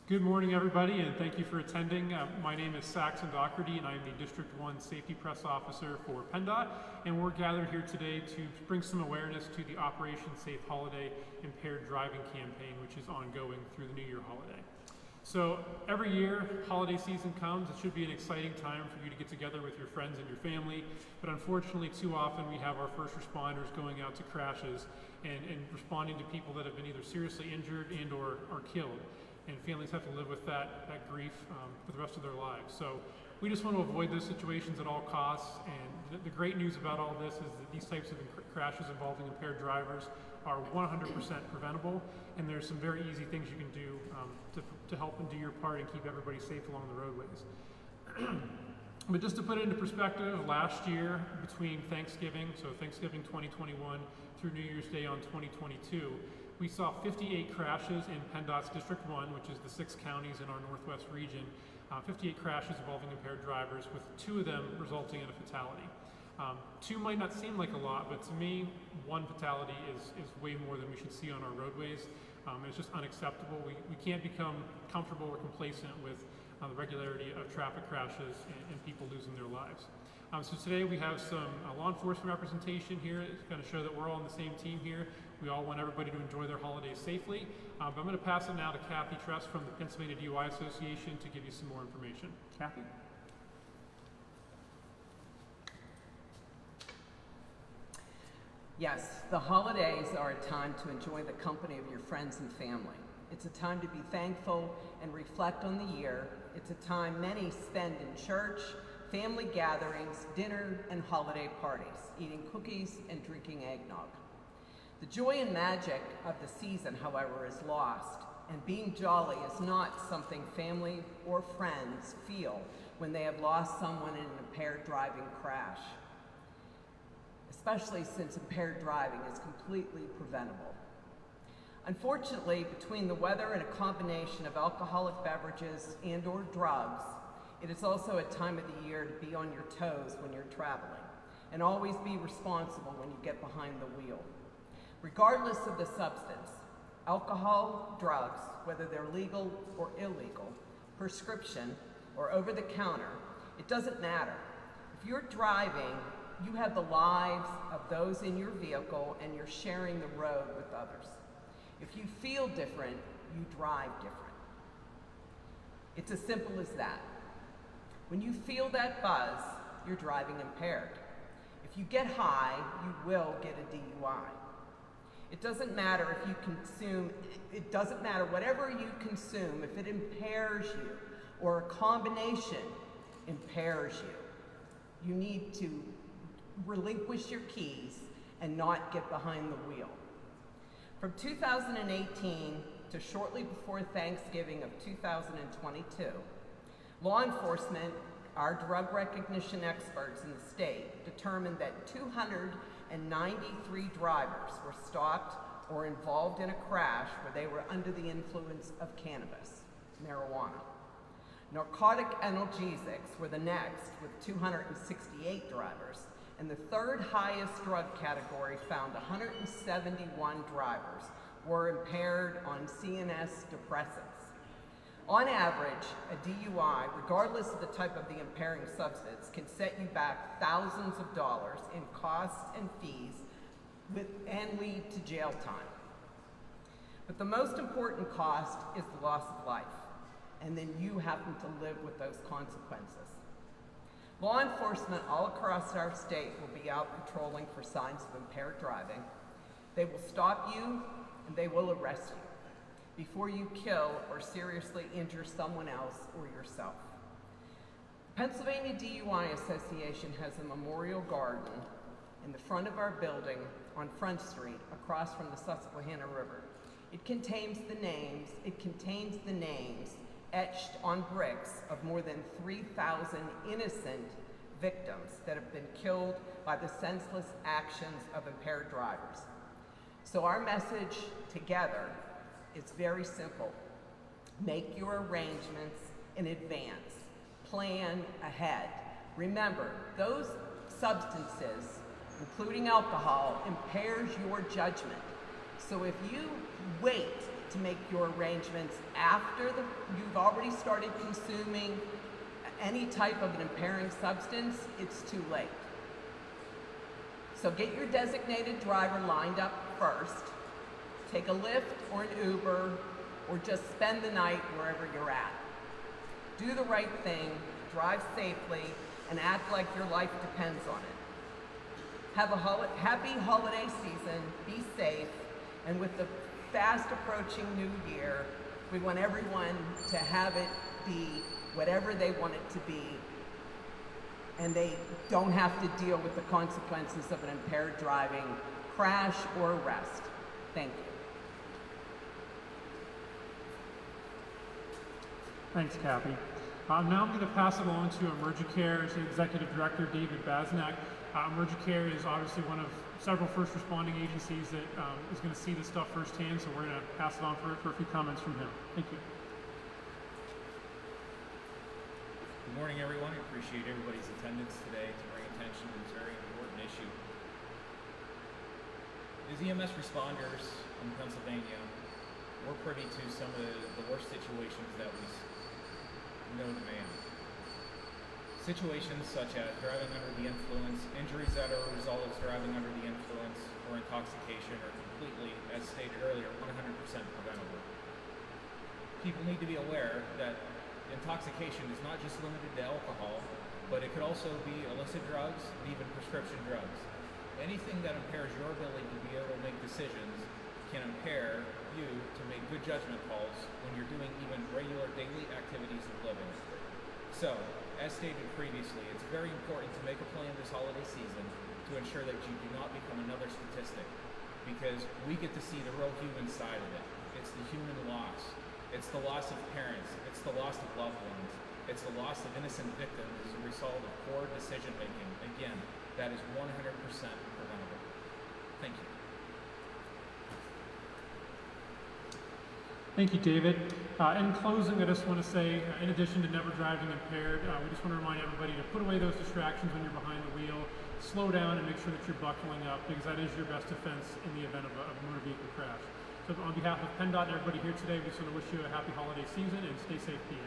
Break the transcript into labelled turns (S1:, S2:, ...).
S1: Good morning, everybody, and thank you for attending. My name is Saxon Doherty, and I am the District 1 Safety Press Officer for PennDOT, and we're gathered here today to bring some awareness to the Operation Safe Holiday Impaired Driving campaign, which is ongoing through the New Year holiday. So every year, holiday season comes. It should be an exciting time for you to get together with your friends and your family, but unfortunately, too often we have our first responders going out to crashes and responding to people that have been either seriously injured and or are killed. And families have to live with that grief for the rest of their lives. So we just want to avoid those situations at all costs. And the great news about all this is that these types of crashes involving impaired drivers are 100% preventable. And there's some very easy things you can do to help and do your part and keep everybody safe along the roadways. But just to put it into perspective, last year between Thanksgiving, so Thanksgiving 2021 through New Year's Day on 2022, we saw 58 crashes in PennDOT's District 1, which is the 6 counties in our Northwest region, 58 crashes involving impaired drivers, with 2 of them resulting in a fatality. 2 might not seem like a lot, but to me, 1 fatality is way more than we should see on our roadways. It's just unacceptable. We can't become comfortable or complacent with the regularity of traffic crashes and people losing their lives. So today we have some law enforcement representation here to kind of show that we're all on the same team here. We all want everybody to enjoy their holidays safely. But I'm going to pass it now to Kathy Tress from the Pennsylvania DUI Association to give you some more information. Kathy?
S2: Yes, the holidays are a time to enjoy the company of your friends and family. It's a time to be thankful and reflect on the year. It's a time many spend in church, family gatherings, dinner, and holiday parties, eating cookies and drinking eggnog. The joy and magic of the season, however, is lost, and being jolly is not something family or friends feel when they have lost someone in an impaired driving crash, especially since impaired driving is completely preventable. Unfortunately, between the weather and a combination of alcoholic beverages and or drugs, it is also a time of the year to be on your toes when you're traveling, and always be responsible when you get behind the wheel. Regardless of the substance, alcohol, drugs, whether they're legal or illegal, prescription, or over the counter, it doesn't matter. If you're driving, you have the lives of those in your vehicle and you're sharing the road with others. If you feel different, you drive different. It's as simple as that. When you feel that buzz, you're driving impaired. If you get high, you will get a DUI. It doesn't matter if you consume, it doesn't matter whatever you consume, if it impairs you or a combination impairs you, you need to relinquish your keys and not get behind the wheel. From 2018 to shortly before Thanksgiving of 2022, law enforcement, our drug recognition experts in the state, determined that 293 drivers were stopped or involved in a crash where they were under the influence of cannabis, marijuana. Narcotic analgesics were the next, with 268 drivers, and the third highest drug category found 171 drivers were impaired on CNS depressants. On average, a DUI, regardless of the type of the impairing substance, can set you back thousands of dollars in costs and fees and lead to jail time. But the most important cost is the loss of life, and then you happen to live with those consequences. Law enforcement all across our state will be out patrolling for signs of impaired driving. They will stop you and they will arrest you before you kill or seriously injure someone else or yourself. The Pennsylvania DUI Association has a memorial garden in the front of our building on Front Street across from the Susquehanna River. It contains the names etched on bricks of more than 3,000 innocent victims that have been killed by the senseless actions of impaired drivers. So our message together is very simple. Make your arrangements in advance. Plan ahead. Remember, those substances, including alcohol, impairs your judgment. So if you wait to make your arrangements after you've already started consuming any type of an impairing substance, it's too late. So get your designated driver lined up first. Take a Lyft or an Uber, or just spend the night wherever you're at. Do the right thing, drive safely, and act like your life depends on it. Have a happy holiday season, be safe, and with the fast approaching new year, we want everyone to have it be whatever they want it to be, and they don't have to deal with the consequences of an impaired driving, crash, or arrest. Thank you.
S1: Thanks, Kathy. Now I'm going to pass it along to EmergiCare's Executive Director, David Basnak. EmergiCare is obviously one of several first responding agencies that is going to see this stuff firsthand, so we're going to pass it on for a few comments from him. Thank you.
S3: Good morning, everyone. I appreciate everybody's attendance today to bring attention to this very important issue. As EMS responders in Pennsylvania, we're privy to some of the worst situations that we know to man. Situations such as driving under the influence, injuries that are a result of driving under the influence or intoxication are completely, as stated earlier, 100% preventable. People need to be aware that intoxication is not just limited to alcohol, but it could also be illicit drugs and even prescription drugs. Anything that impairs your ability to be able to make decisions can impair you to make good judgment calls when you're doing even regular daily activities of living. So, as stated previously, it's very important to make a plan this holiday season to ensure that you do not become another statistic, because we get to see the real human side of it. It's the human loss. It's the loss of parents. It's the loss of loved ones. It's the loss of innocent victims as a result of poor decision making. Again, that is 100% preventable. Thank you.
S1: Thank you, David. In closing, I just want to say, in addition to never driving impaired, we just want to remind everybody to put away those distractions when you're behind the wheel, slow down, and make sure that you're buckling up, because that is your best defense in the event of a motor vehicle crash. So on behalf of PennDOT and everybody here today, we just want to wish you a happy holiday season and stay safe, PA.